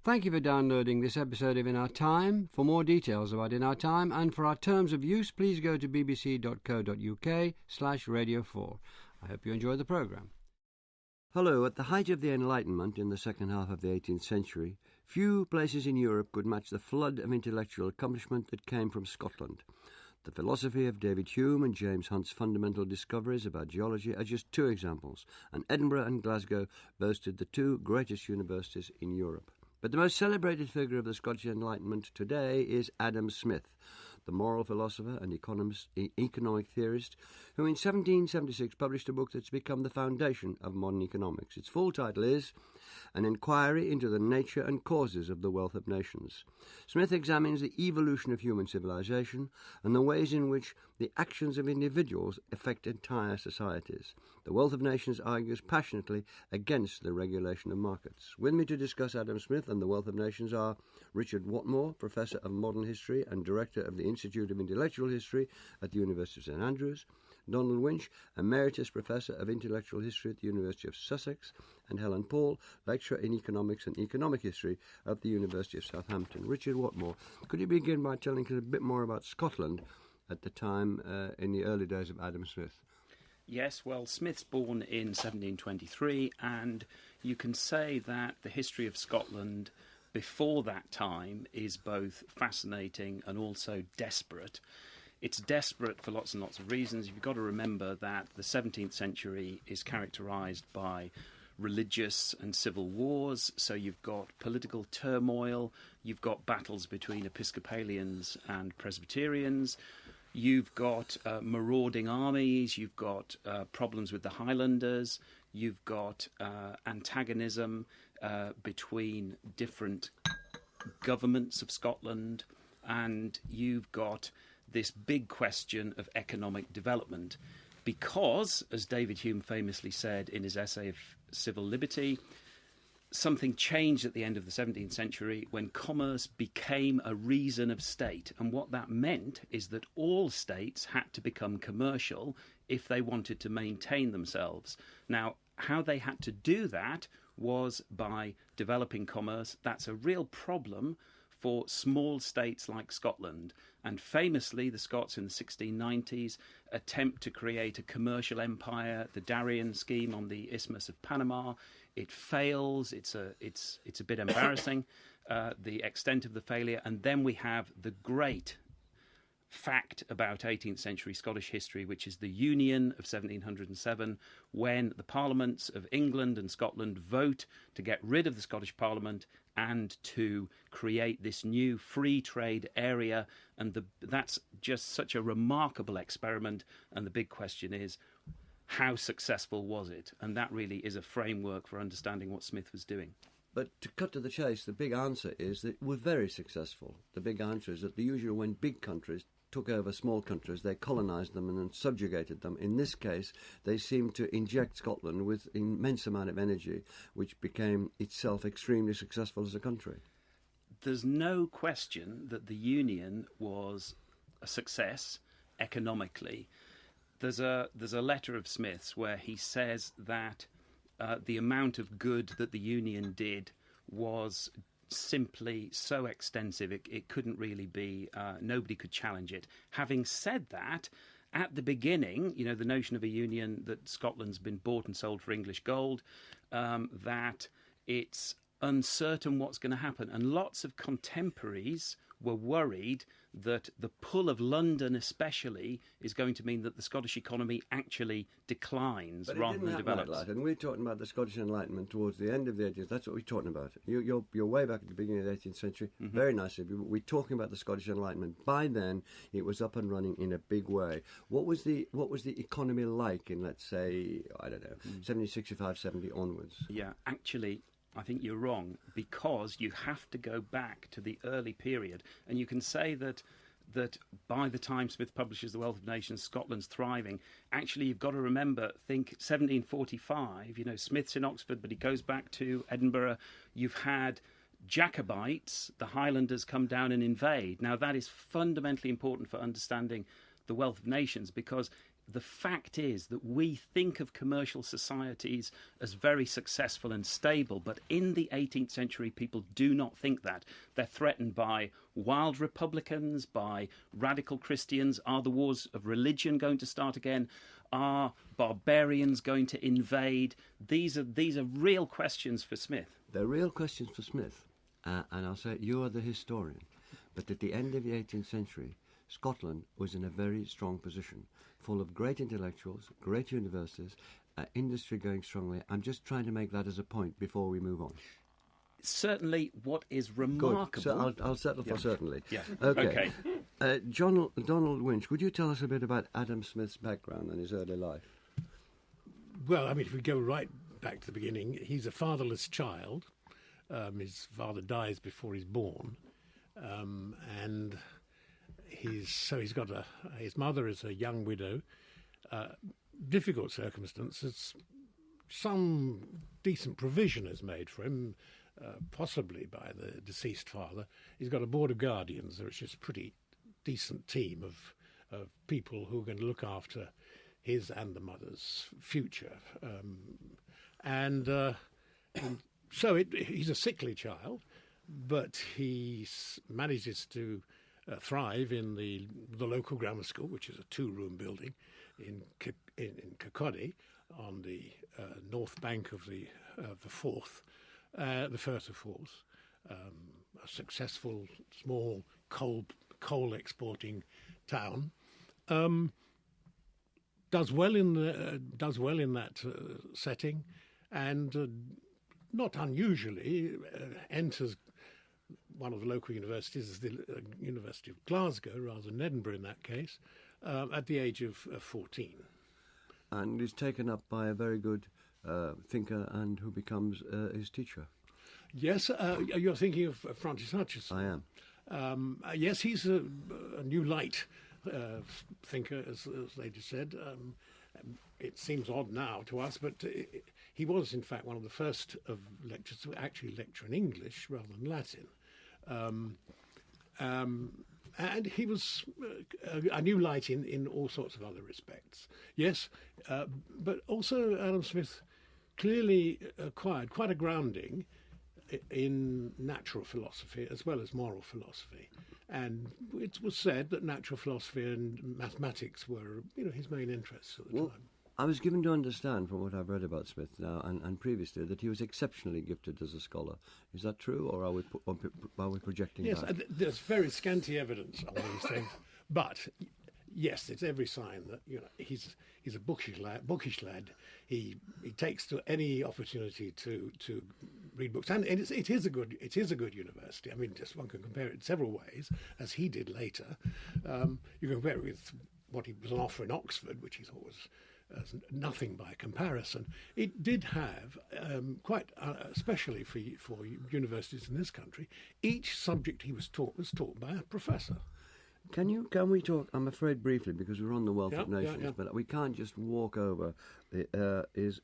Thank you for downloading this episode of In Our Time. For more details about In Our Time and for our terms of use, please go to bbc.co.uk/radio4. I hope you enjoy the programme. Hello. At the height of the Enlightenment in the second half of the 18th century, few places in Europe could match the flood of intellectual accomplishment that came from Scotland. The philosophy of David Hume and James Hunt's fundamental discoveries about geology are just two examples, and Edinburgh and Glasgow boasted the two greatest universities in Europe. But the most celebrated figure of the Scottish Enlightenment today is Adam Smith, the moral philosopher and economic theorist, who in 1776 published a book that's become the foundation of modern economics. Its full title is An Inquiry into the Nature and Causes of the Wealth of Nations. Smith examines the evolution of human civilization and the ways in which the actions of individuals affect entire societies. The Wealth of Nations argues passionately against the regulation of markets. With me to discuss Adam Smith and the Wealth of Nations are Richard Watmore, Professor of Modern History and Director of the Institute of Intellectual History at the University of St Andrews, Donald Winch, Emeritus Professor of Intellectual History at the University of Sussex, and Helen Paul, Lecturer in Economics and Economic History at the University of Southampton. Richard Watmore, could you begin by telling us a bit more about Scotland at the time in the early days of Adam Smith? Yes, well, Smith's born in 1723, and you can say that the history of Scotland before that time is both fascinating and also desperate. It's desperate for lots and lots of reasons. You've got to remember that the 17th century is characterised by religious and civil wars, so you've got political turmoil, you've got battles between Episcopalians and Presbyterians, you've got marauding armies, you've got problems with the Highlanders, you've got antagonism between different governments of Scotland, and you've got this big question of economic development. Because, as David Hume famously said in his essay of Civil Liberty, something changed at the end of the 17th century when commerce became a reason of state. And what that meant is that all states had to become commercial if they wanted to maintain themselves. Now, how they had to do that was by developing commerce. That's a real problem for small states like Scotland. And famously, the Scots in the 1690s attempt to create a commercial empire, the Darien scheme on the Isthmus of Panama. It fails. It's a bit embarrassing, the extent of the failure. And then we have the great fact about 18th century Scottish history, which is the Union of 1707, when the parliaments of England and Scotland vote to get rid of the Scottish Parliament and to create this new free trade area. And that's just such a remarkable experiment. And the big question is, how successful was it? And that really is a framework for understanding what Smith was doing. But to cut to the chase, the big answer is that we're very successful. The big answer is that the usual when big countries took over small countries, they colonised them and then subjugated them. In this case, they seemed to inject Scotland with immense amount of energy, which became itself extremely successful as a country. There's no question that the Union was a success economically. There's a letter of Smith's where he says that the amount of good that the Union did was simply so extensive it couldn't really be, nobody could challenge it. Having said that, at the beginning, the notion of a union that Scotland's been bought and sold for English gold, that it's uncertain what's going to happen. And lots of contemporaries were worried that the pull of London especially is going to mean that the Scottish economy actually declines rather than develops. Like that. And we're talking about the Scottish Enlightenment towards the end of the 18th. That's what we're talking about. You're way back at the beginning of the 18th century. Mm-hmm. Very nicely. We're talking about the Scottish Enlightenment. By then, it was up and running in a big way. What was the economy like in, let's say, 1765, 70 onwards? Yeah, actually, I think you're wrong, because you have to go back to the early period. And you can say that by the time Smith publishes The Wealth of Nations, Scotland's thriving. Actually, you've got to remember, think 1745, Smith's in Oxford, but he goes back to Edinburgh. You've had Jacobites, the Highlanders, come down and invade. Now, that is fundamentally important for understanding The Wealth of Nations, because the fact is that we think of commercial societies as very successful and stable, but in the 18th century, people do not think that. They're threatened by wild republicans, by radical Christians. Are the wars of religion going to start again? Are barbarians going to invade? These are real questions for Smith. They're real questions for Smith. And I'll say, you are the historian. But at the end of the 18th century, Scotland was in a very strong position, full of great intellectuals, great universities, industry going strongly. I'm just trying to make that as a point before we move on. Certainly, what is remarkable... Good. So I'll settle for certainly. Yeah. Okay. Donald Winch, would you tell us a bit about Adam Smith's background and his early life? Well, I mean, if we go right back to the beginning, he's a fatherless child. His father dies before he's born, and he's got his mother is a young widow. Difficult circumstances. Some decent provision is made for him, possibly by the deceased father. He's got a board of guardians, which is a pretty decent team of people who are going to look after his and the mother's future. So he's a sickly child, but he manages to thrive in the local grammar school, which is a 2-room building in Kirkcaldy on the north bank of the Forth, the Firth of Forth, a successful small coal exporting town. Does well in that setting, and not unusually enters one of the local universities, the University of Glasgow, rather than Edinburgh in that case, at the age of 14. And is taken up by a very good thinker and who becomes his teacher. Yes, you're thinking of Francis Hutcheson. I am. Yes, he's a new light thinker, as Lady said. It seems odd now to us, but he was, in fact, one of the first of lecturers to actually lecture in English rather than Latin. And he was a new light in all sorts of other respects. Yes, but also Adam Smith clearly acquired quite a grounding in natural philosophy as well as moral philosophy. And it was said that natural philosophy and mathematics were, his main interests at the time. I was given to understand from what I've read about Smith now and previously that he was exceptionally gifted as a scholar. Is that true, or are we projecting yes, that? There's very scanty evidence on these things, but yes, it's every sign that he's a bookish lad. He takes to any opportunity to read books, and it is a good university. I mean, just one can compare it in several ways, as he did later. You can compare it with what he was on offer in Oxford, which he's always as nothing by comparison. It did have quite, especially for universities in this country, each subject he was taught by a professor. Can we talk? I'm afraid briefly because we're on the Wealth of Nations, but we can't just walk over his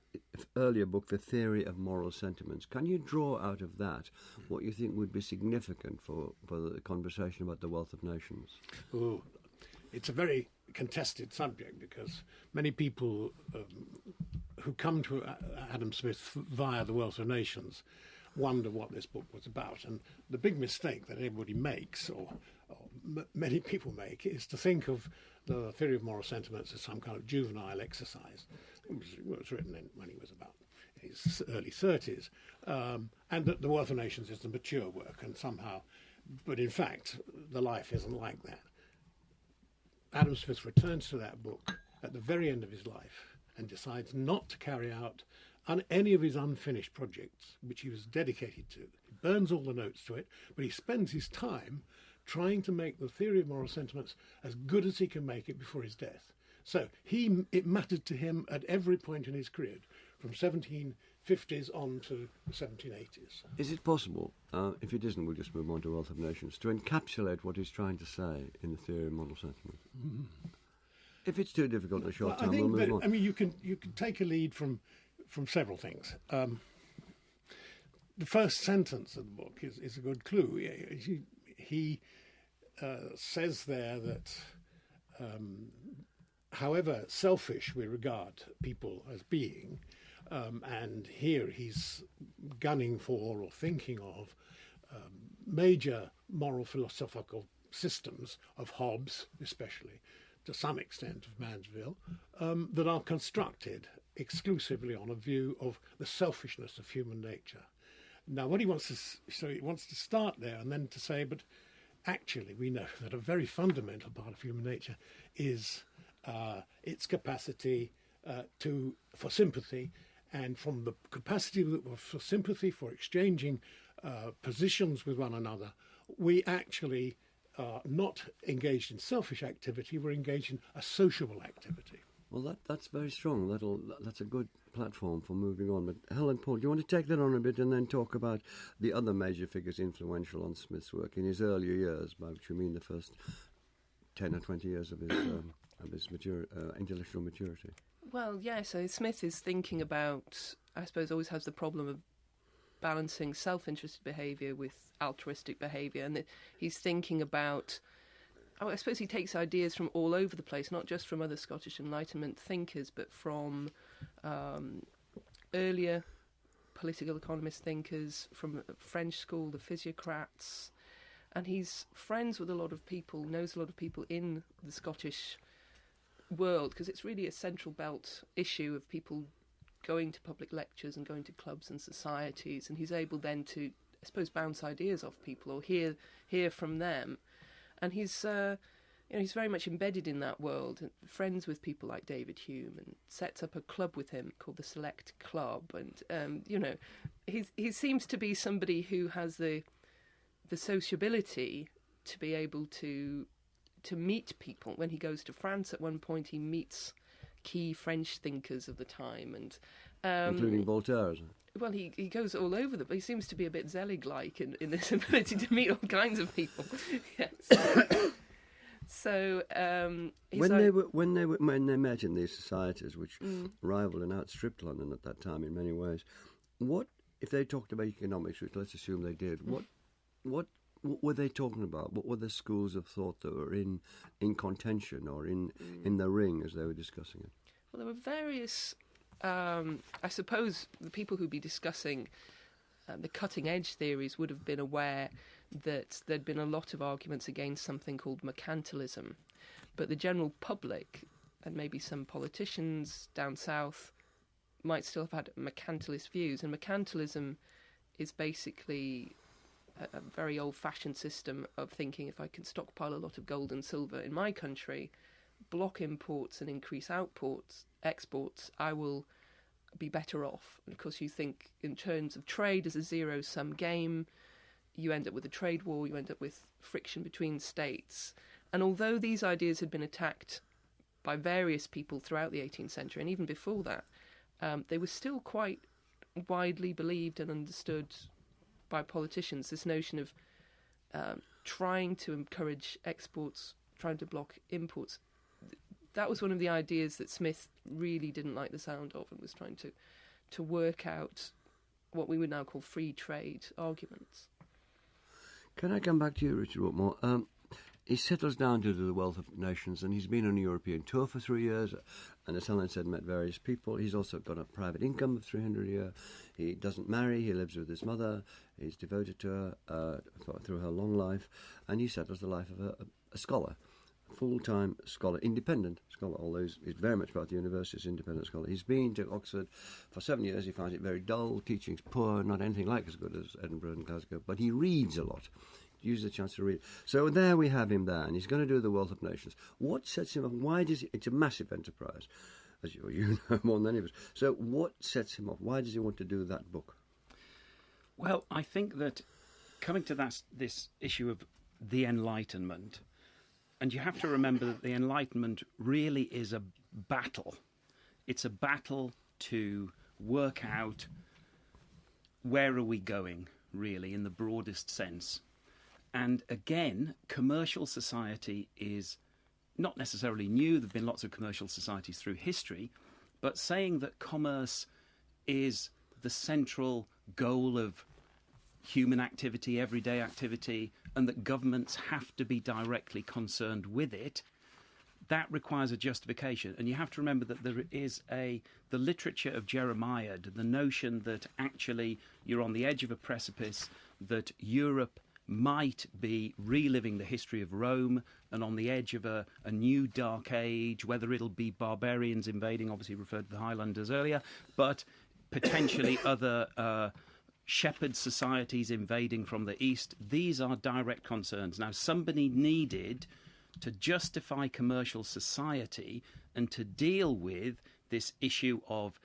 earlier book, The Theory of Moral Sentiments. Can you draw out of that what you think would be significant for the conversation about the Wealth of Nations? Oh, it's a very contested subject because many people who come to Adam Smith via the Wealth of Nations wonder what this book was about. And the big mistake that everybody makes, or many people make, is to think of the Theory of Moral Sentiments as some kind of juvenile exercise. It was written when he was about his early 30s, and that the Wealth of Nations is the mature work, and somehow, but in fact, the life isn't like that. Adam Smith returns to that book at the very end of his life and decides not to carry out any of his unfinished projects, which he was dedicated to. He burns all the notes to it, but he spends his time trying to make the Theory of Moral Sentiments as good as he can make it before his death. So it mattered to him at every point in his career, from 1750s on to the 1780s. Is it possible, if it isn't, we'll just move on to Wealth of Nations, to encapsulate what he's trying to say in the Theory of Moral Sentiments? Mm-hmm. If it's too difficult in a short time, we'll move on. I mean, you can take a lead from several things. The first sentence of the book is a good clue. He says there that however selfish we regard people as being, and here he's gunning for or thinking of major moral philosophical systems of Hobbes, especially, to some extent of Mansfield, that are constructed exclusively on a view of the selfishness of human nature. Now, what he wants to start there and then to say, but actually we know that a very fundamental part of human nature is its capacity for sympathy, and from the capacity for sympathy, for exchanging positions with one another, we actually are not engaged in selfish activity, we're engaged in a sociable activity. Well, that's very strong. That's a good platform for moving on. But Helen, Paul, do you want to take that on a bit and then talk about the other major figures influential on Smith's work in his earlier years, by which you mean the first 10 or 20 years of his intellectual maturity? Well, yeah, so Smith is thinking about, I suppose, always has the problem of balancing self-interested behaviour with altruistic behaviour, and he's thinking about, I suppose he takes ideas from all over the place, not just from other Scottish Enlightenment thinkers, but from earlier political economist thinkers, from French school, the physiocrats, and he's friends with a lot of people, knows a lot of people in the Scottish world, because it's really a central belt issue of people going to public lectures and going to clubs and societies, and he's able then to, I suppose, bounce ideas off people or hear from them. And he's very much embedded in that world, and friends with people like David Hume, and sets up a club with him called the Select Club. And he seems to be somebody who has the sociability to be able to meet people. When he goes to France, at one point he meets key French thinkers of the time, and including Voltaire. Well, he goes all over them, but he seems to be a bit Zelig-like in this ability to meet all kinds of people. Yes. So when they met in these societies, which rivaled and outstripped London at that time in many ways, what if they talked about economics? Which let's assume they did. What were they talking about? What were the schools of thought that were in contention or in the ring as they were discussing it? Well, there were various. I suppose the people who'd be discussing the cutting-edge theories would have been aware that there'd been a lot of arguments against something called mercantilism, but the general public and maybe some politicians down south might still have had mercantilist views, and mercantilism is basically a very old-fashioned system of thinking, if I can stockpile a lot of gold and silver in my country, block imports and increase exports, I will be better off. And of course, you think in terms of trade as a zero-sum game. You end up with a trade war, you end up with friction between states. And although these ideas had been attacked by various people throughout the 18th century, and even before that, they were still quite widely believed and understood by politicians, this notion of trying to encourage exports, trying to block imports. That was one of the ideas that Smith really didn't like the sound of, and was trying to work out what we would now call free trade arguments. Can I come back to you, Richard Whitmore? He settles down to do the Wealth of Nations, and he's been on a European tour for 3 years, and as Helen said, met various people. He's also got a private income of 300 a year. He doesn't marry, he lives with his mother, he's devoted to her through her long life, and he settles the life of a scholar, full-time scholar, independent scholar, although he's very much part of the university's independent scholar. He's been to Oxford for 7 years. He finds it very dull, teaching's poor, not anything like as good as Edinburgh and Glasgow, but he reads a lot. Use the chance to read. So there we have him there, and he's going to do the Wealth of Nations. What sets him up? Why does it's a massive enterprise, as you know more than any of us. So what sets him off? Why does he want to do that book? Well, I think that coming to this issue of the Enlightenment, and you have to remember that the Enlightenment really is a battle. It's a battle to work out where are we going, really, in the broadest sense. And again, commercial society is not necessarily new. There have been lots of commercial societies through history, but saying that commerce is the central goal of human activity, everyday activity, and that governments have to be directly concerned with it, that requires a justification. And you have to remember that there is the literature of Jeremiah, the notion that actually you're on the edge of a precipice, that Europe might be reliving the history of Rome and on the edge of a new dark age, whether it'll be barbarians invading, obviously referred to the Highlanders earlier, but potentially other shepherd societies invading from the east. These are direct concerns. Now, somebody needed to justify commercial society and to deal with this issue of,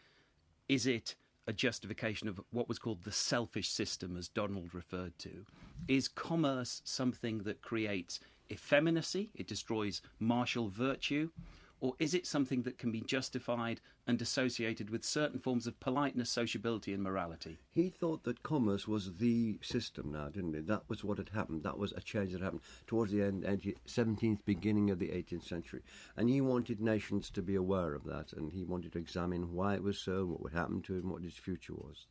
is it a justification of what was called the selfish system, as Donald referred to? Is commerce something that creates effeminacy, it destroys martial virtue, or is it something that can be justified and associated with certain forms of politeness, sociability and morality? He thought that commerce was the system now, didn't he? That was what had happened. That was a change that happened towards the end, 17th, beginning of the 18th century. And he wanted nations to be aware of that, and he wanted to examine why it was so, what would happen to it, and what his future was.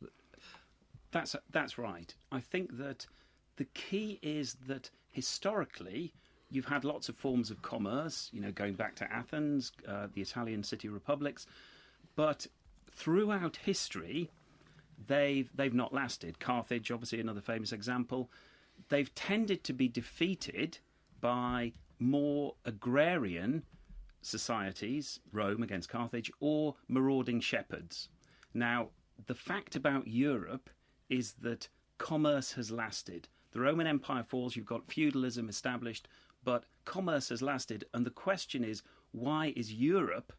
That's right. I think that the key is that historically you've had lots of forms of commerce, going back to Athens, the Italian city republics, but throughout history, they've not lasted. Carthage, obviously, another famous example. They've tended to be defeated by more agrarian societies, Rome against Carthage, or marauding shepherds. Now, the fact about Europe is that commerce has lasted. The Roman Empire falls, you've got feudalism established, but commerce has lasted, and the question is, why is Europe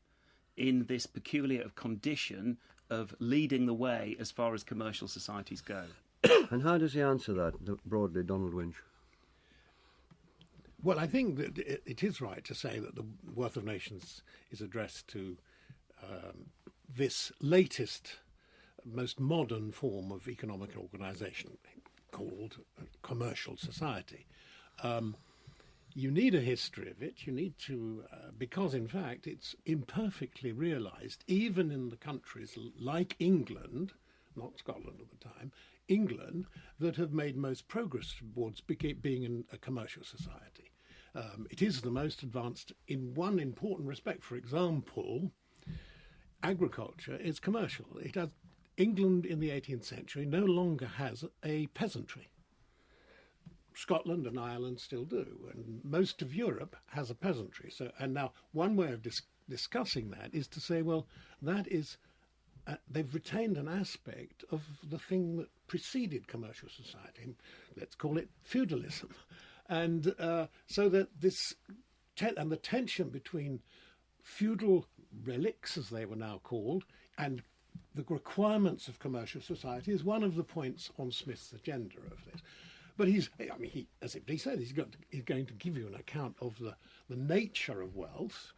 in this peculiar condition of leading the way as far as commercial societies go? And how does he answer that broadly, Donald Winch? Well, I think that it is right to say that the Wealth of Nations is addressed to this latest, most modern form of economic organisation called commercial society. You need a history of it. You need to, because in fact it's imperfectly realised, even in the countries like England, not Scotland at the time, England, that have made most progress towards being a commercial society. It is the most advanced in one important respect. For example, agriculture is commercial. England in the 18th century no longer has a peasantry. Scotland and Ireland still do, and most of Europe has a peasantry. And now one way of discussing that is to say, well, that is, they've retained an aspect of the thing that preceded commercial society. Let's call it feudalism, and so that and the tension between feudal relics, as they were now called, and the requirements of commercial society is one of the points on Smith's agenda of this. But as he said, he's going to give you an account of the nature of wealth.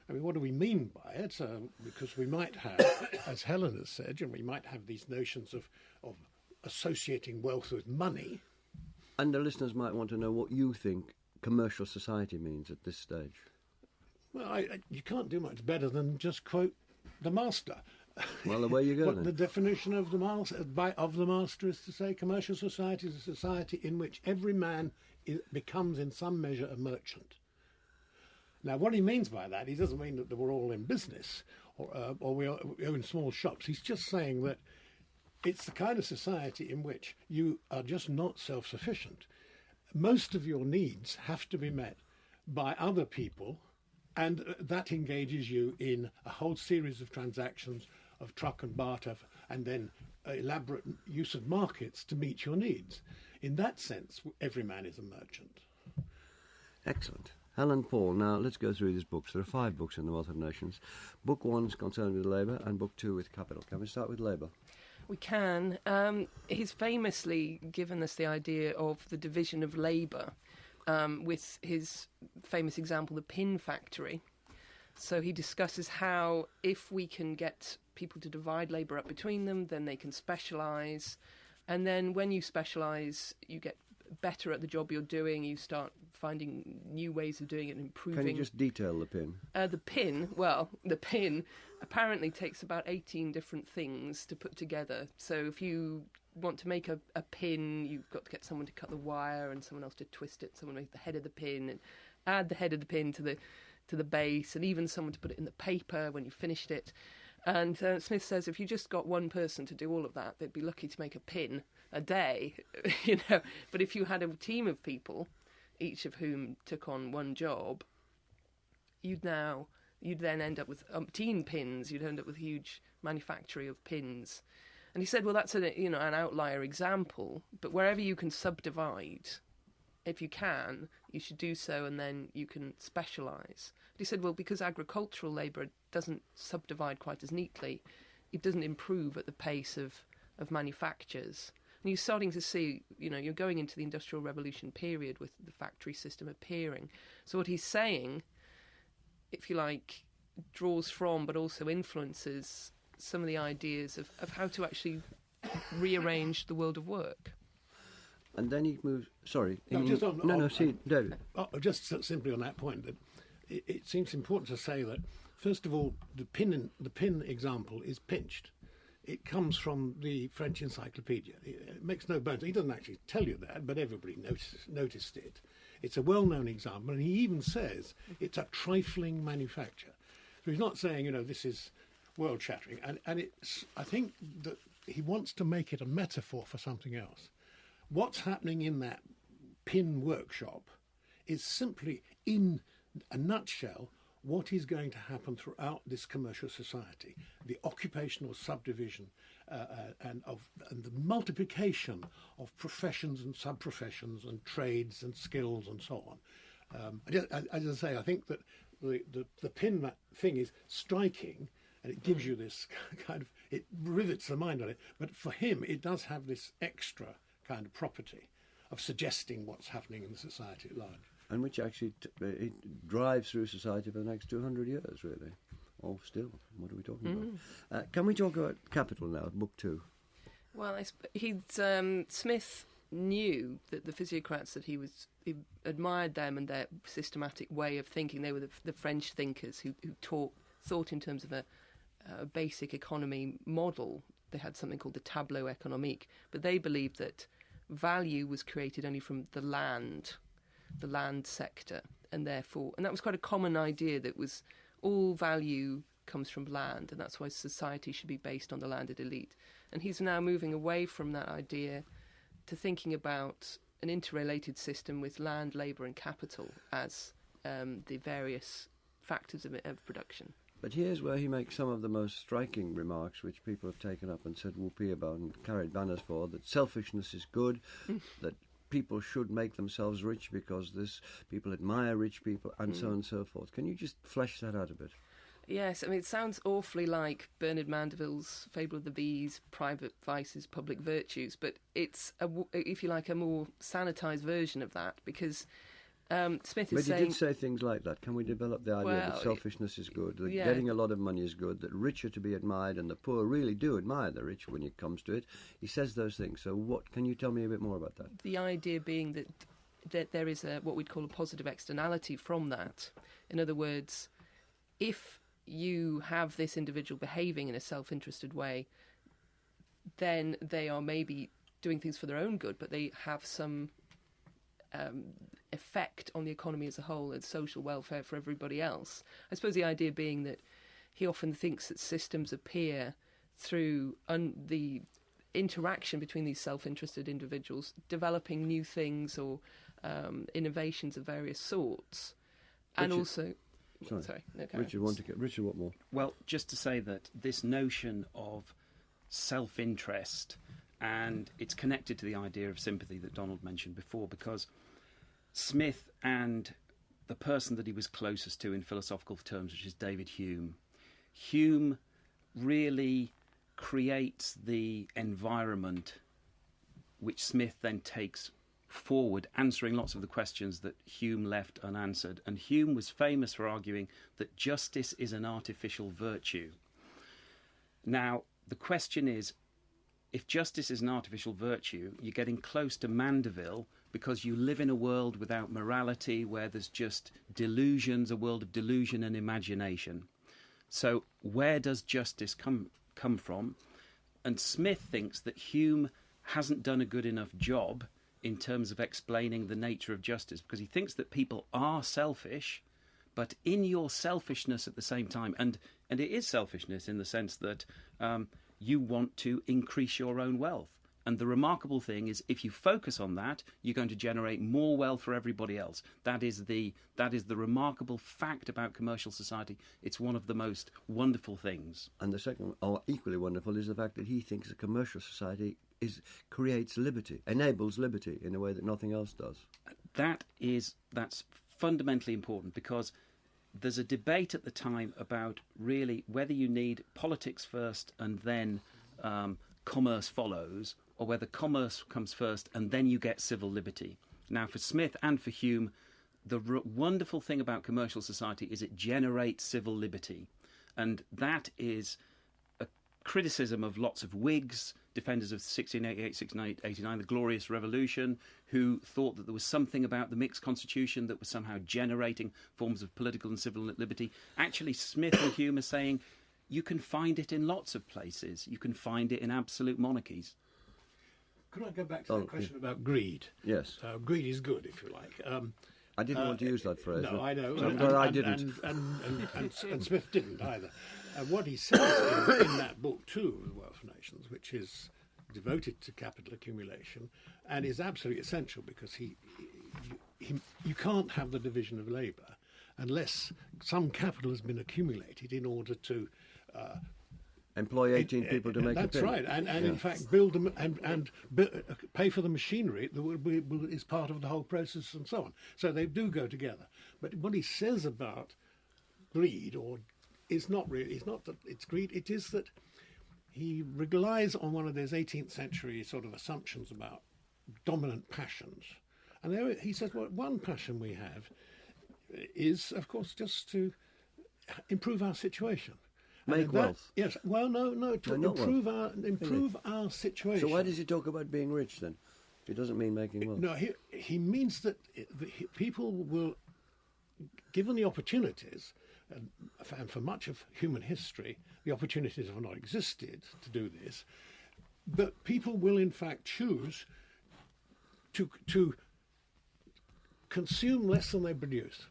I mean, what do we mean by it? Because we might have, as Helen has said, we might have these notions of associating wealth with money. And the listeners might want to know what you think commercial society means at this stage. Well, you can't do much better than just quote the master. Well, away you go then. The definition of the master is to say commercial society is a society in which every man becomes in some measure a merchant. Now, what he means by that, he doesn't mean that we're all in business or we own small shops. He's just saying that it's the kind of society in which you are just not self-sufficient. Most of your needs have to be met by other people, and that engages you in a whole series of transactions of truck and barter, and then elaborate use of markets to meet your needs. In that sense, every man is a merchant. Excellent. Helen Paul, now let's go through these books. There are 5 books in the Wealth of Nations. Book 1 is concerned with labour, and Book 2 with capital. Can we start with labour? We can. He's famously given us the idea of the division of labour with his famous example, the pin factory. So he discusses how if we can get people to divide labour up between them, then they can specialise. And then when you specialise, you get better at the job you're doing. You start finding new ways of doing it and improving. Can you just detail the pin? The pin apparently takes about 18 different things to put together. So if you want to make a pin, you've got to get someone to cut the wire and someone else to twist it, someone make the head of the pin and add the head of the pin to to the base, and even someone to put it in the paper when you finished it. And Smith says if you just got one person to do all of that, they'd be lucky to make a pin a day, you know. But if you had a team of people, each of whom took on one job, you'd then end up with umpteen pins. You'd end up with huge manufactory of pins. And he said, well, that's an outlier example, but wherever you can subdivide, if you can, you should do so, and then you can specialise. But he said, well, because agricultural labour doesn't subdivide quite as neatly, it doesn't improve at the pace of manufactures. And you're starting to see, you're going into the Industrial Revolution period with the factory system appearing. So what he's saying, if you like, draws from but also influences some of the ideas of how to actually rearrange the world of work. And then he moves... Sorry. David. Just simply on that point, that it seems important to say that, first of all, the pin example is pinched. It comes from the French encyclopedia. It makes no bones. He doesn't actually tell you that, but everybody noticed it. It's a well-known example, and he even says it's a trifling manufacture. So he's not saying, this is world-shattering. And I think that he wants to make it a metaphor for something else. What's happening in that pin workshop is simply, in a nutshell, what is going to happen throughout this commercial society, the occupational subdivision and the multiplication of professions and sub-professions and trades and skills and so on. As I say, I think that the pin thing is striking, and it gives you this kind of, it rivets the mind on it, but for him it does have this extra kind of property of suggesting what's happening in the society at large. And which actually it drives through society for the next 200 years, really. Oh, still, what are we talking about? Can we talk about capital now, book 2? Well, Smith knew that the physiocrats that he admired them and their systematic way of thinking. They were the French thinkers who thought in terms of a basic economy model. They had something called the tableau économique, but they believed that value was created only from the land sector, and that was quite a common idea, that was all value comes from land, and that's why society should be based on the landed elite. And he's now moving away from that idea to thinking about an interrelated system with land, labour and capital as the various factors of production. But here's where he makes some of the most striking remarks, which people have taken up and said whoopee about and carried banners for, that selfishness is good, that people should make themselves rich because people admire rich people, and so on and so forth. Can you just flesh that out a bit? Yes, I mean, it sounds awfully like Bernard Mandeville's Fable of the Bees, private vices, public virtues, but it's, if you like, a more sanitised version of that, because Smith is saying... But he did say things like that. Can we develop the idea that selfishness is good, that getting a lot of money is good, that rich are to be admired, and the poor really do admire the rich when it comes to it? He says those things. So can you tell me a bit more about that? The idea being that there is what we'd call a positive externality from that. In other words, if you have this individual behaving in a self-interested way, then they are maybe doing things for their own good, but they have some effect on the economy as a whole and social welfare for everybody else. I suppose the idea being that he often thinks that systems appear through the interaction between these self-interested individuals, developing new things or innovations of various sorts. And also... Sorry. No, Richard, what more? Well, just to say that this notion of self-interest, and it's connected to the idea of sympathy that Donald mentioned before, because Smith and the person that he was closest to in philosophical terms, which is David Hume really creates the environment which Smith then takes forward, answering lots of the questions that Hume left unanswered. And Hume was famous for arguing that justice is an artificial virtue. Now, the question is, if justice is an artificial virtue, you're getting close to Mandeville, because you live in a world without morality, where there's just delusions, a world of delusion and imagination. So where does justice come from? And Smith thinks that Hume hasn't done a good enough job in terms of explaining the nature of justice, because he thinks that people are selfish, but in your selfishness at the same time, and it is selfishness in the sense that you want to increase your own wealth. And the remarkable thing is, if you focus on that, you're going to generate more wealth for everybody else. That is the remarkable fact about commercial society. It's one of the most wonderful things. And the second, equally wonderful, is the fact that he thinks a commercial society creates liberty, enables liberty in a way that nothing else does. That's fundamentally important, because there's a debate at the time about really whether you need politics first and then commerce follows, or whether commerce comes first and then you get civil liberty. Now, for Smith and for Hume, the wonderful thing about commercial society is it generates civil liberty. And that is a criticism of lots of Whigs, defenders of 1688, 1689, the Glorious Revolution, who thought that there was something about the mixed constitution that was somehow generating forms of political and civil liberty. Actually, Smith and Hume are saying you can find it in lots of places. You can find it in absolute monarchies. Could I go back to the question about greed? Yes. Greed is good, if you like. I didn't want to use that phrase. No, I know. I didn't. And Smith didn't either. What he says in that book, too, The Wealth of Nations, which is devoted to capital accumulation and is absolutely essential, because you can't have the division of labour unless some capital has been accumulated in order to employ 18 people to make a That's pin. right, and in fact build them and pay for the machinery that is part of the whole process and so on. So they do go together. But what he says about greed, is not really, it's not that it's greed, it is that he relies on one of those 18th century sort of assumptions about dominant passions. And there he says, well, one passion we have is, of course, just to improve our situation. Make wealth. Yes. Well, no. To improve our situation. So why does he talk about being rich then? If he doesn't mean making wealth. No, he means that people will, given the opportunities, and for much of human history, the opportunities have not existed to do this. But people will, in fact, choose to consume less than they produce.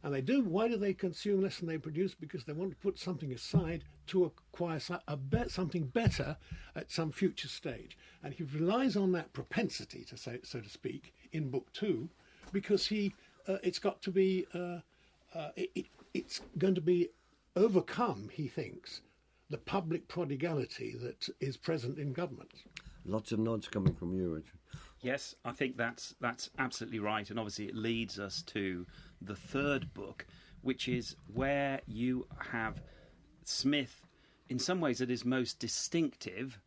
And they do. Why do they consume less than they produce? Because they want to put something aside to acquire something better at some future stage. And he relies on that propensity, so to speak, in Book 2, because it's got to be, it's going to be overcome, he thinks, the public prodigality that is present in government. Lots of nods coming from you, Richard. Yes, I think that's absolutely right, and obviously it leads us to the third book, which is where you have Smith, in some ways, at his most distinctive,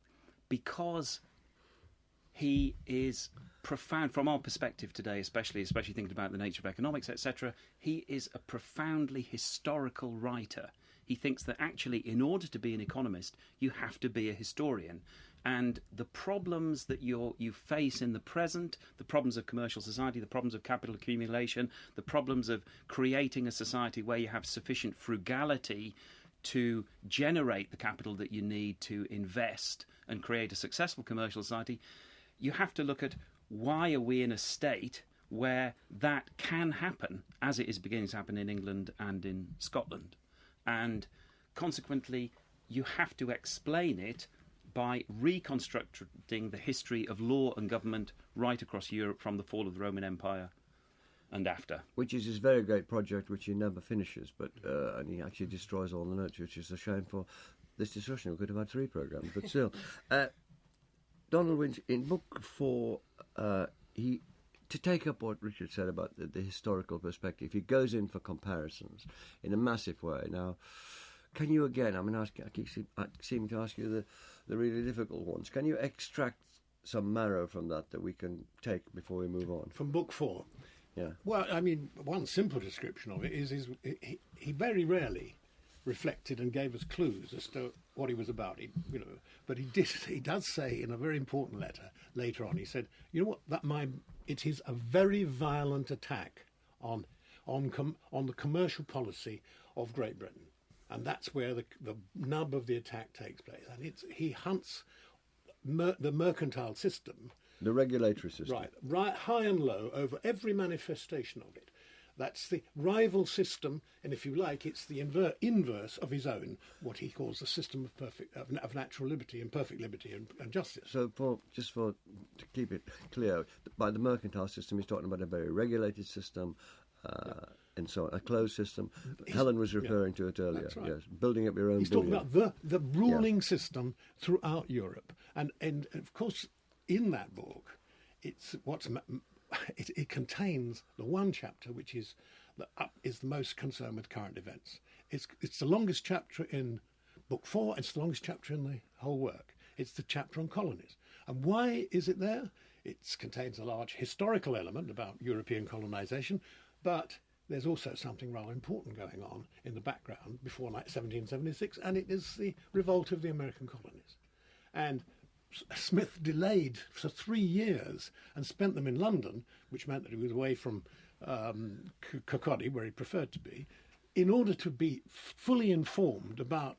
because he is profound from our perspective today, especially thinking about the nature of economics, etc. He is a profoundly historical writer. He thinks that actually, in order to be an economist, you have to be a historian. And the problems that you face in the present, the problems of commercial society, the problems of capital accumulation, the problems of creating a society where you have sufficient frugality to generate the capital that you need to invest and create a successful commercial society, you have to look at why are we in a state where that can happen, as it is beginning to happen in England and in Scotland. And consequently, you have to explain it by reconstructing the history of law and government right across Europe from the fall of the Roman Empire and after. Which is his very great project, which he never finishes, but and he actually destroys all the notes, which is a shame for this discussion. We could have had 3 programmes, but still. Donald Winch, in Book 4, to take up what Richard said about the historical perspective, he goes in for comparisons in a massive way. Now, can you again, I keep seeming to ask you the really difficult ones. Can you extract some marrow from that we can take before we move on? From Book 4? Yeah. Well, I mean, one simple description of it is he very rarely reflected and gave us clues as to what he was about. But he does say in a very important letter later on, he said, you know what, it is a very violent attack on the commercial policy of Great Britain. And that's where the nub of the attack takes place. And he hunts the mercantile system. The regulatory system. Right, high and low over every manifestation of it. That's the rival system, and if you like, it's the inverse of his own, what he calls the system of natural liberty and perfect liberty and justice. So, to keep it clear, by the mercantile system, he's talking about a very regulated system, and so on, a closed system. Helen was referring to it earlier. That's right. Yes, building up your own. He's talking about the ruling system throughout Europe, and of course, in that book, it contains the one chapter which is the most concerned with current events. It's the longest chapter in book 4. It's the longest chapter in the whole work. It's the chapter on colonies. And why is it there? It contains a large historical element about European colonisation, but there's also something rather important going on in the background before 1776, and it is the revolt of the American colonies. And Smith delayed for 3 years and spent them in London, which meant that he was away from Kirkcaldy, where he preferred to be, in order to be fully informed about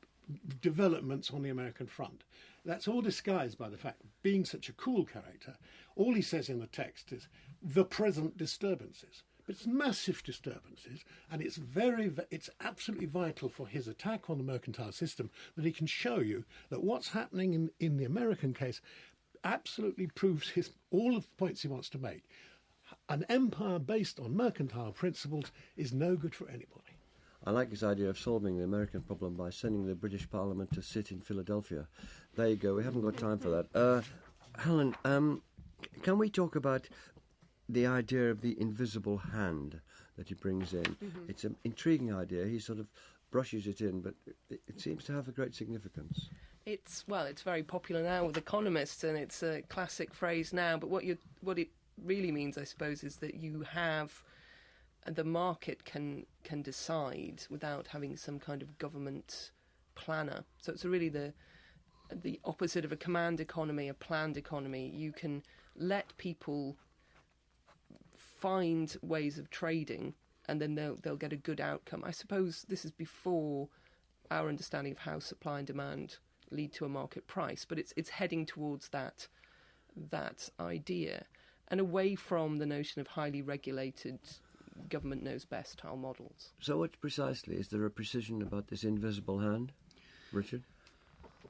developments on the American front. That's all disguised by the fact, being such a cool character, all he says in the text is the present disturbances. But it's massive disturbances, and it's absolutely vital for his attack on the mercantile system that he can show you that what's happening in the American case absolutely proves all of the points he wants to make. An empire based on mercantile principles is no good for anybody. I like his idea of solving the American problem by sending the British Parliament to sit in Philadelphia. There you go. We haven't got time for that. Helen, can we talk about the idea of the invisible hand that he brings in? Mm-hmm. It's an intriguing idea. He sort of brushes it in, but it seems to have a great significance. It's very popular now with economists, and it's a classic phrase now. But what it really means, I suppose, is that you have the market can decide without having some kind of government planner. So it's really the opposite of a command economy, a planned economy. You can let people find ways of trading, and then they'll get a good outcome. I suppose this is before our understanding of how supply and demand lead to a market price, but it's heading towards that idea, and away from the notion of highly regulated government knows best style models. So what precisely is there a precision about this invisible hand, Richard?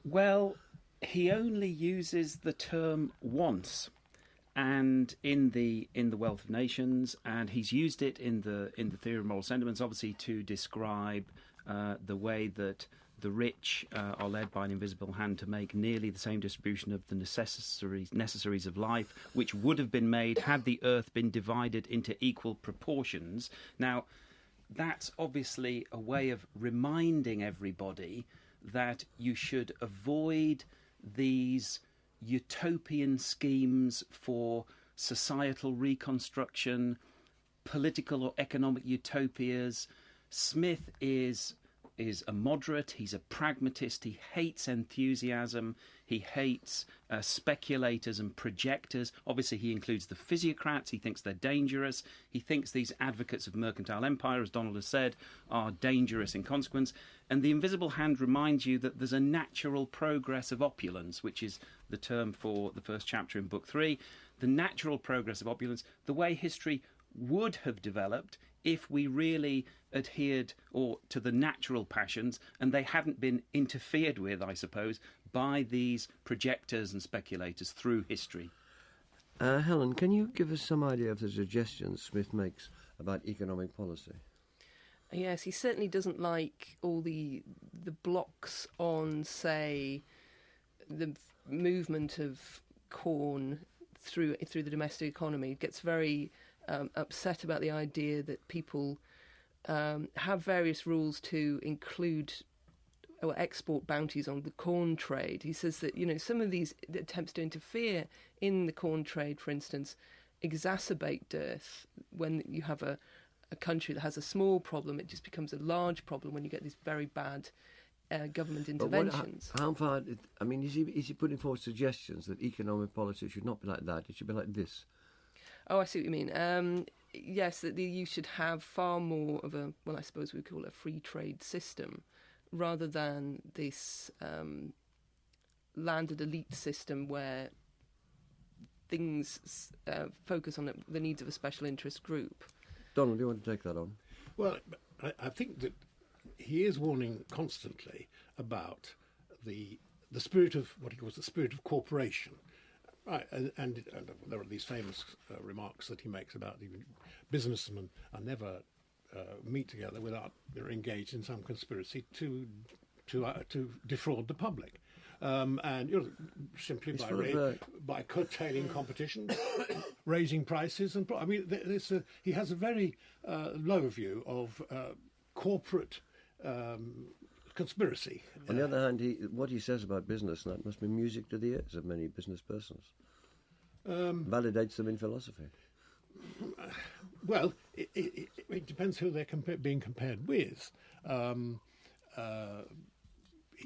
Well, he only uses the term once, and in the Wealth of Nations, and he's used it in the Theory of Moral Sentiments, obviously to describe the way that the rich are led by an invisible hand to make nearly the same distribution of the necessaries of life, which would have been made had the earth been divided into equal proportions. Now, that's obviously a way of reminding everybody that you should avoid these utopian schemes for societal reconstruction, political or economic utopias. Smith is a moderate, he's a pragmatist, he hates enthusiasm, he hates speculators and projectors. Obviously he includes the physiocrats, he thinks they're dangerous, he thinks these advocates of mercantile empire, as Donald has said, are dangerous in consequence. And the invisible hand reminds you that there's a natural progress of opulence, which is the term for the first chapter in Book 3. The natural progress of opulence, the way history would have developed if we really adhered to the natural passions and they hadn't been interfered with, I suppose, by these projectors and speculators through history. Helen, can you give us some idea of the suggestions Smith makes about economic policy? Yes, he certainly doesn't like all the blocks on, say, the movement of corn through the domestic economy. He gets very upset about the idea that people have various rules to include or export bounties on the corn trade. He says that, some of these attempts to interfere in the corn trade, for instance, exacerbate dearth. When you have a country that has a small problem, it just becomes a large problem when you get these very bad government interventions. How far? Is he putting forward suggestions that economic policy should not be like that? It should be like this. Oh, I see what you mean. Yes, that you should have far more of I suppose we call it a free trade system, rather than this landed elite system where things focus on the needs of a special interest group. Donald, do you want to take that on? Well, I think that he is warning constantly about the spirit of what he calls the spirit of corporation. Right, and there are these famous remarks that he makes about even businessmen are never meet together without they're engaged in some conspiracy to defraud the public, and simply by curtailing competition, raising prices, and I mean, he has a very low view of corporate conspiracy. On the other hand, what he says about business, that must be music to the ears of many business persons. Validates them in philosophy. Well, it depends who they're being compared with.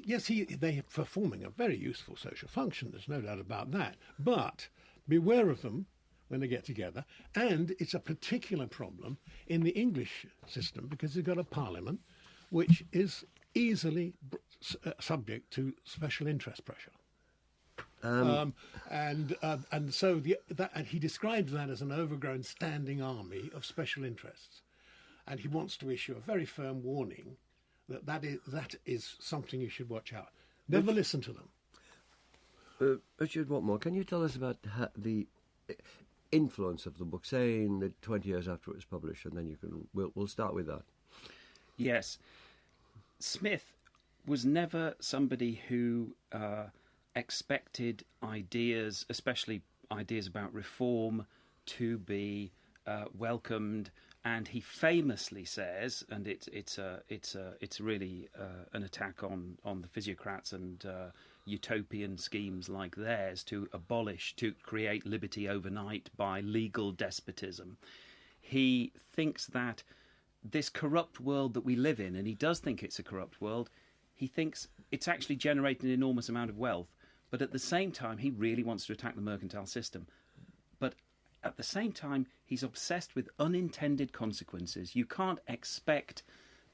Yes, they're performing a very useful social function, there's no doubt about that. But beware of them when they get together. And it's a particular problem in the English system because you've got a parliament which is easily subject to special interest pressure. And so he describes that as an overgrown standing army of special interests. And he wants to issue a very firm warning that is something you should watch out. Never listen to them. Richard Watmore, can you tell us about the influence of the book, say in the 20 years after it was published, and then we'll start with that. Yes. Smith was never somebody who expected ideas, especially ideas about reform, to be welcomed. And he famously says, and it's really an attack on the physiocrats and utopian schemes like theirs to create liberty overnight by legal despotism. He thinks that this corrupt world that we live in, and he does think it's a corrupt world, he thinks it's actually generating an enormous amount of wealth. But at the same time, he really wants to attack the mercantile system. But at the same time, he's obsessed with unintended consequences. You can't expect...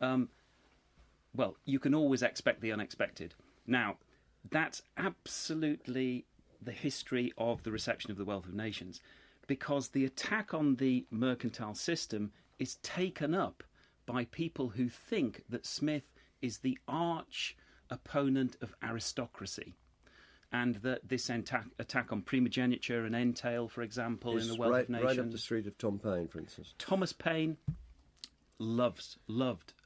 you can always expect the unexpected. Now, that's absolutely the history of the reception of the wealth of nations, because the attack on the mercantile system is taken up by people who think that Smith is the arch opponent of aristocracy. And that this attack on primogeniture and entail, for example, in the Wealth of Nations... Right up the street of Tom Paine, for instance. Thomas Paine loved.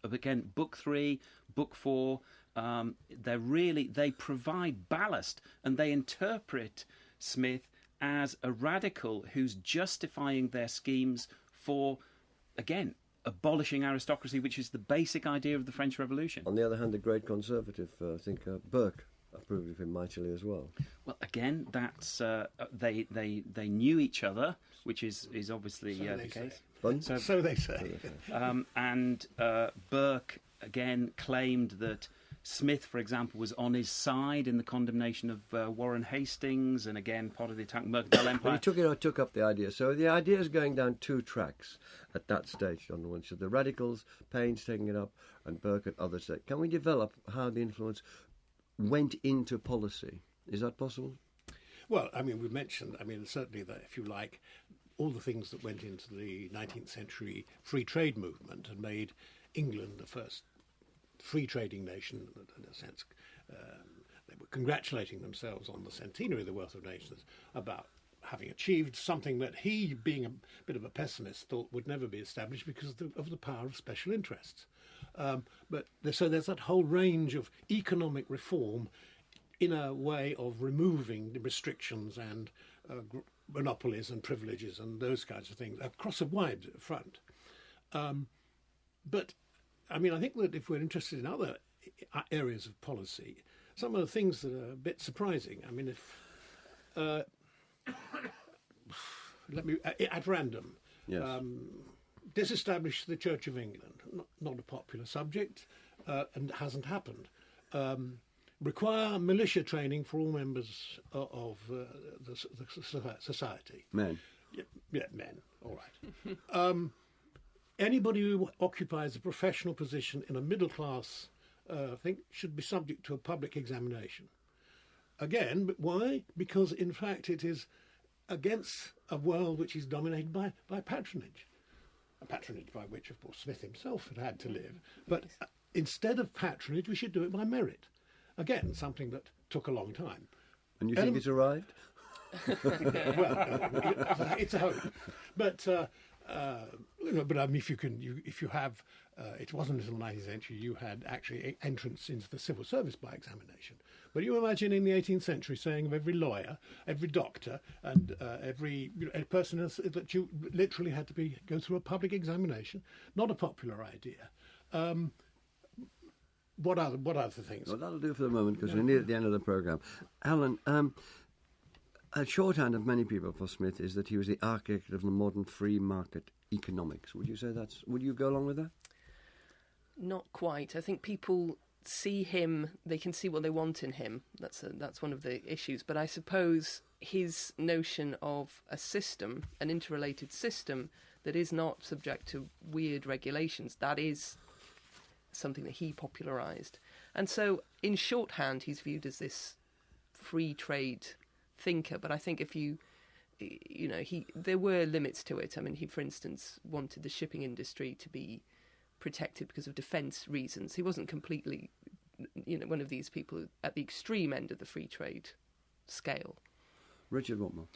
Again, Book 3, Book 4, they provide ballast, and they interpret Smith as a radical who's justifying their schemes for, again, abolishing aristocracy, which is the basic idea of the French Revolution. On the other hand, the great conservative thinker Burke approved of him mightily as well. Well, again, that's they knew each other, which is obviously the case. So they say. And Burke again claimed that Smith, for example, was on his side in the condemnation of Warren Hastings, and again part of the attack on the mercantile empire. But he took up the idea. So the idea is going down two tracks at that stage. On the one side, the radicals, Paine's taking it up, and Burke at other side. Can we develop how the influence went into policy? Is that possible? Well, I mean, we've mentioned, certainly that, if you like, all the things that went into the 19th century free trade movement and made England the first free trading nation, in a sense. They were congratulating themselves on the centenary of the Wealth of Nations about having achieved something that he, being a bit of a pessimist, thought would never be established because of the power of special interests. So there's that whole range of economic reform in a way of removing the restrictions and monopolies and privileges and those kinds of things across a wide front. But I think that if we're interested in other areas of policy, some of the things that are a bit surprising. Let me at random. Yes. Disestablish the Church of England. Not a popular subject, and hasn't happened. Require militia training for all members of the society. Men. Yeah, men. All right. Anybody who occupies a professional position in a middle class thing should be subject to a public examination. Again, but why? Because in fact it is against a world which is dominated by patronage. a patronage by which, of course, Smith himself had to live. But instead of patronage, we should do it by merit. Again, something that took a long time. And you think it's arrived? Well, it's a hope. But but I mean, if you have, it wasn't until the 19th century you had actually entrance into the civil service by examination. But you imagine in the 18th century saying of every lawyer, every doctor, and every person that you literally had to go through a public examination. Not a popular idea. What other things? Well, that'll do for the moment because we're near at the end of the programme. Alan, a shorthand of many people for Smith is that he was the architect of the modern free market economics. Would you say would you go along with that? Not quite. I think people see him, they can see what they want in him. That's one of the issues. But I suppose his notion of a system, an interrelated system that is not subject to weird regulations, that is something that he popularised. And so in shorthand he's viewed as this free trade thinker, but I think if there were limits to it. I mean, he, for instance, wanted the shipping industry to be protected because of defence reasons. He wasn't completely, one of these people at the extreme end of the free trade scale. Richard Watmore.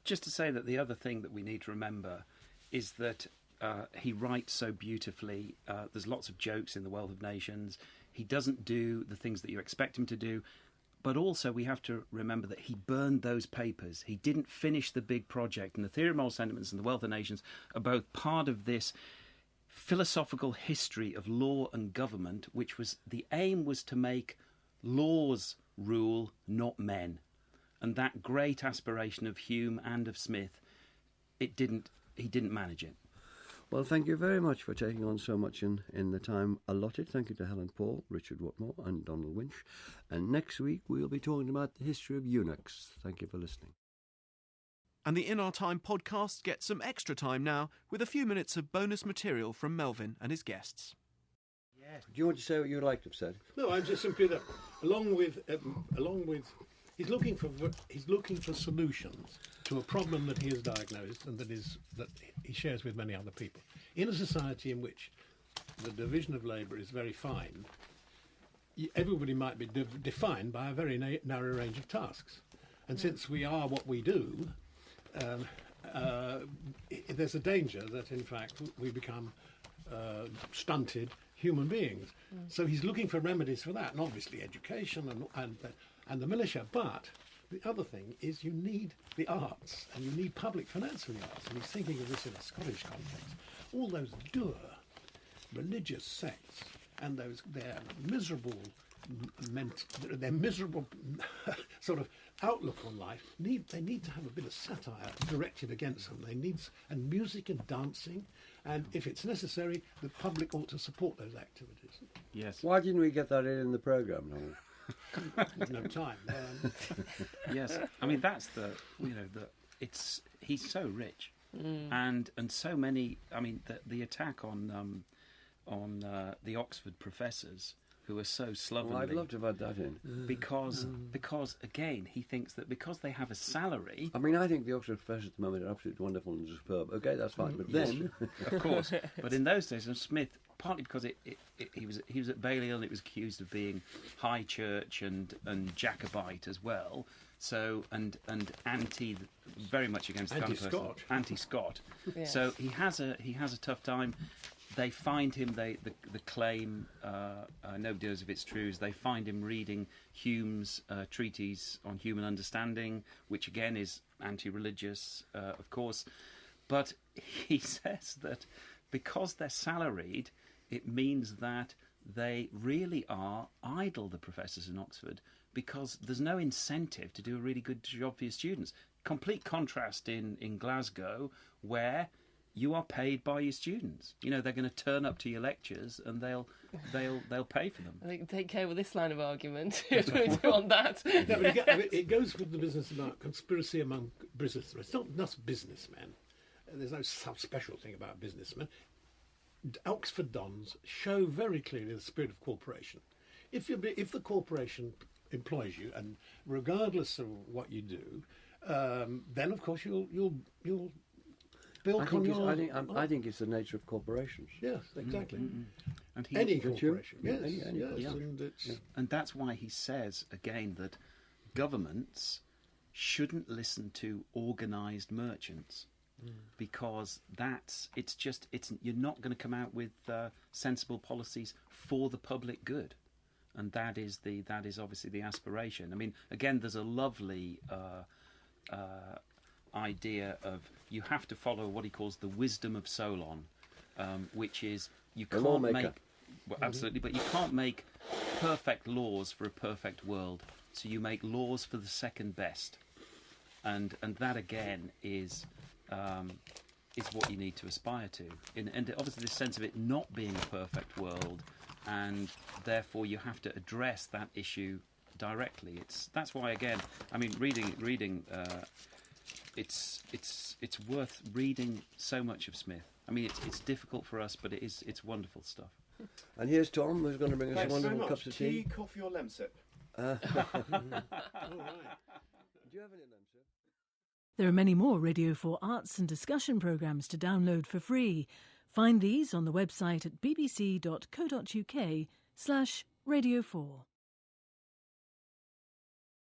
Just to say that the other thing that we need to remember is that he writes so beautifully. There's lots of jokes in The Wealth of Nations. He doesn't do the things that you expect him to do. But also we have to remember that he burned those papers. He didn't finish the big project. And the Theory of Moral Sentiments and The Wealth of Nations are both part of this philosophical history of law and government, which was the aim was to make laws rule, not men. And that great aspiration of Hume and of Smith, he didn't manage it. Well, thank you very much for taking on so much in the time allotted. Thank you to Helen Paul, Richard Watmore and Donald Winch. And next week we'll be talking about the history of eunuchs. Thank you for listening. And the In Our Time podcast gets some extra time now with a few minutes of bonus material from Melvin and his guests. Yes. Do you want to say what you'd like to have said? No, I'm just simply that along with he's looking for solutions to a problem that he has diagnosed and that he shares with many other people. In a society in which the division of labour is very fine, everybody might be defined by a very narrow range of tasks. And since we are what we do, there's a danger that, in fact, we become stunted human beings. So he's looking for remedies for that, and obviously education and the militia. But the other thing is you need the arts, and you need public finance for the arts. And he's thinking of this in a Scottish context. All those dour religious sects and their miserable sort of outlook on life, they need to have a bit of satire directed against them. And music and dancing, and if it's necessary, the public ought to support those activities. Yes. Why didn't we get that in the programme, Noel? No time. Yes, I mean that's he's so rich, and so many. I mean the attack on the Oxford professors who are so slovenly. Well, I'd love to have had that in. Because again, he thinks that because they have a salary. I mean, I think the Oxford professors at the moment are absolutely wonderful and superb. Okay, that's fine. But then, of course, but in those days, and Smith, partly because he was at Balliol and it was accused of being high church and Jacobite as well. So and very much against anti-Scot. Yes. So he has a tough time. They find him. The claim. Nobody knows if it's true. Is they find him reading Hume's treatise on human understanding, which again is anti-religious, of course. But he says that because they're salaried, it means that they really are idle. The professors in Oxford, because there's no incentive to do a really good job for your students. Complete contrast in Glasgow, where you are paid by your students. They're going to turn up to your lectures and they'll pay for them. I think take care with this line of argument on that. No, but it goes with the business about conspiracy among businessmen. It's not just businessmen. There's no special thing about businessmen. Oxford dons show very clearly the spirit of cooperation. If the corporation employs you, and regardless of what you do, then of course you'll Bill I think, Connell. I think it's the nature of corporations. Yes, exactly. And Any Don't you? corporation. Yes, Any yes. corporation. And that's why he says again that governments shouldn't listen to organised merchants, because you're not going to come out with sensible policies for the public good, and that is obviously the aspiration. I mean, again, there's a lovely idea of you have to follow what he calls the wisdom of Solon, which is you A can't lawmaker. make absolutely, but you can't make perfect laws for a perfect world. So you make laws for the second best, and that again is what you need to aspire to. And obviously, this sense of it not being a perfect world, and therefore you have to address that issue directly. That's why again, I mean, reading. It's worth reading so much of Smith. I mean, it's difficult for us, but it's wonderful stuff. And here's Tom, who's going to bring us Thanks some very wonderful much. cups of tea. Coffee or lemsip? All right. Do you have any of them, sir? There are many more Radio 4 arts and discussion programmes to download for free. Find these on the website at bbc.co.uk/Radio 4.